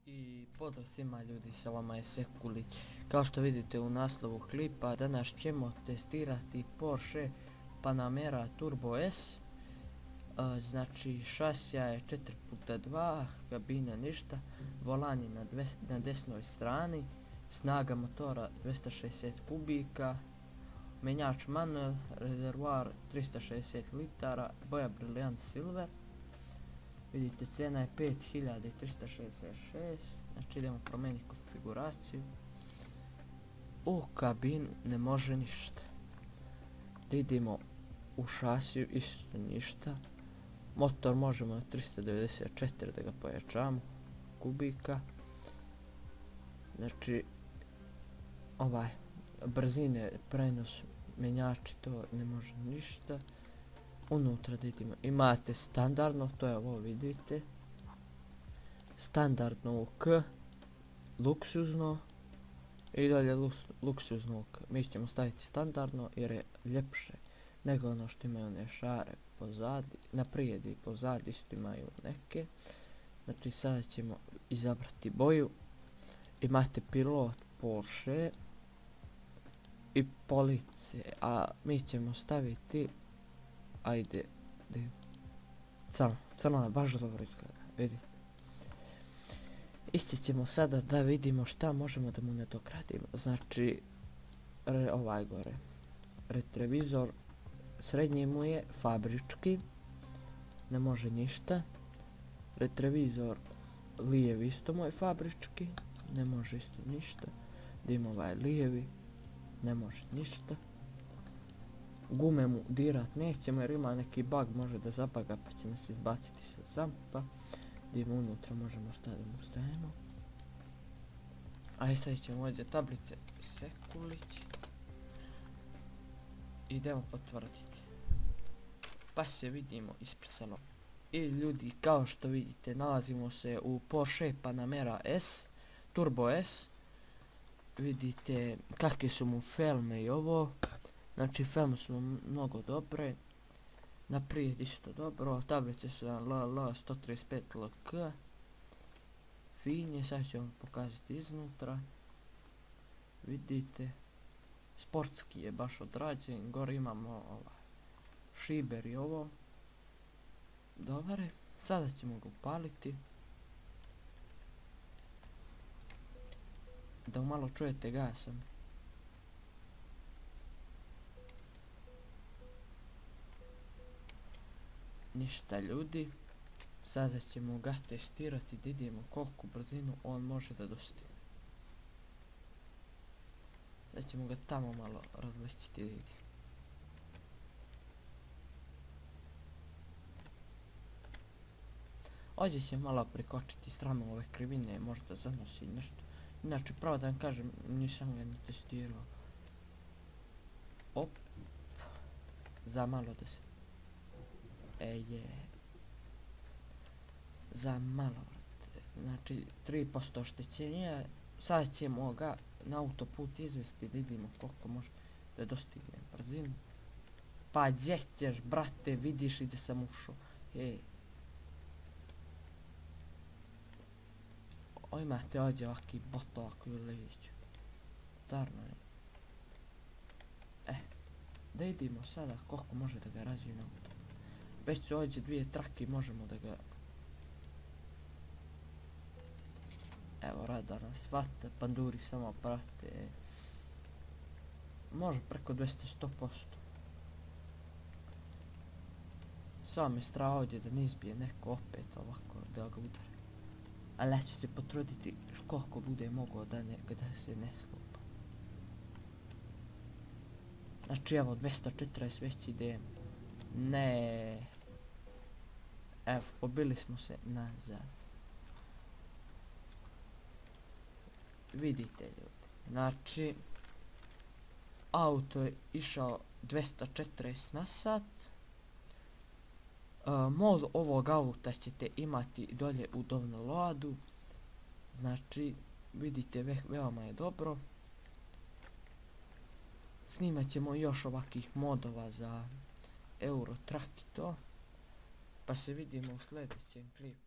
I pozdrav svima ljudi, sa vama je Sekulić. Kao što vidite u naslovu klipa, danas ćemo testirati Porsche Panamera Turbo S. Znači šasija je 4x2, kabina ništa, volan je na desnoj strani, snaga motora 260 kubika, menjač manuel, rezervoar 360 litara, boja Brilliant Silver. Vidite, cena je 5366, znači idemo promijeniti konfiguraciju. U kabinu ne može ništa. Da idemo u šasiju, isto ništa. Motor možemo na 394 da ga pojačamo, kubika. Znači, brzine, prenos, menjači, to ne može ništa. Unutra da idemo, imate standardno, to je ovo vidite, standardno u K, luksuzno i dalje luksuzno u K. Mi ćemo staviti standardno jer je ljepše nego ono što imaju one šare pozadi, naprijed i pozadi isto imaju neke. Znači sada ćemo izabrati boju, imate pilot Porsche i police, a mi ćemo staviti, ajde, crno je baš dobro izgleda, vidite. Ići ćemo sada da vidimo šta možemo da mu nadogradimo. Znači, ovaj gore, retrevizor, srednji mu je fabrički, ne može ništa. Retrevizor lijevi isto mu je fabrički, ne može isto ništa. Idemo ovaj lijevi, ne može ništa. Gume mu dirat nećemo jer ima neki bug, može da zabaga pa će nas izbaciti sa zampa. Idemo unutra, možemo šta da mu stavimo. Ajde, stavit ćemo ovdje tablice Sekulić. Idemo potvrditi. Pa se vidimo ispresano. I ljudi, kao što vidite, nalazimo se u Porsche Panamera S, Turbo S. Vidite kakve su mu felme i ovo. Znači felme su mnogo dobre, naprijed isto dobro, tablice su LL135LK, finje, sad ću vam pokazati iznutra, vidite, sportski je baš odrađen, gore imamo šiber i ovo, dobar je, sada ćemo ga upaliti, da malo čujete gasom. Ništa ljudi, sada ćemo ga testirati da vidimo koliko brzinu on može da dostigne. Sad ćemo ga tamo malo različiti da vidimo. Ovdje će malo prikočiti stranu ove krivine, možda zanosi nešto. Inače, pravo da vam kažem, nisam ga ni testirao. Op, za malo da se... za malo, znači 3% oštećenja. Sad ćemo ga na autoput izvesti da vidimo koliko može da dostigne brzinu. Pa gdje ćeš, brate, vidiš i da sam ušao. Imate ovdje ovaki boto ovako u leđu. Stvarno je. Da vidimo sada koliko može da ga razvije na autoput. Već su ovdje dvije trake, možemo da ga... Evo, radar nas hvata, panduri samo prate. Može preko 200-100%. Samo me strah ovdje da ne izbije neko opet ovako, da ga udari. Ali ja ću se potruditi koliko bude mogao da se ne slupa. Znači evo, 240 već idemo. Ne. Evo, pobili smo se nazad. Vidite ljudi, znači auto je išao 240 na sat. Mod ovog auta ćete imati dolje u downloadu. Znači vidite, veoma je dobro. Snimat ćemo još ovakvih modova za Euro Truck i to. Pa se vidimo u sljedećem klipu.